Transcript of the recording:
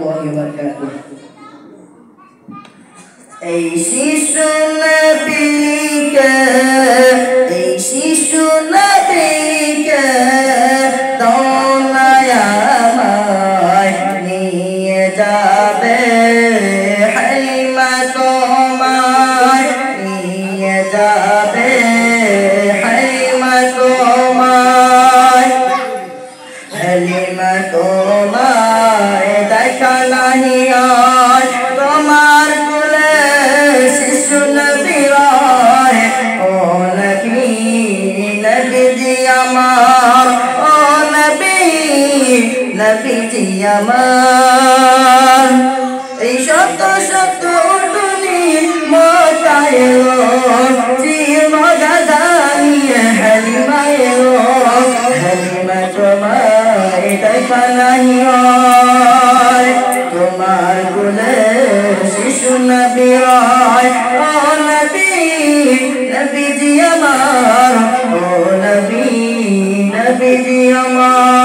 রাহমাতুল্লাহি ওয়া বারাকাতুহু। এই শিশু নবীকে দৌলায় আমায় নিয়ে যাবে হালিমা, তোমায় নিয়ে যাবে হালিমা, তোমায় হালিমা, তোমায় দেখা নাহি আয় তোমার কোলে শিশু নবী রায়। ও নবী, নবীজি আমার, ও নবী, নবীজি আমার। এই শত শত উটনি মোটায় জীবদাদানিয়ে হালিমায়, হালিমা তোমায় দেখা নাহি হয় তোমার কোলে শিশু নবী রায়। ও নবী, নবীজি আমার, ও নবী, নবীজি আমার।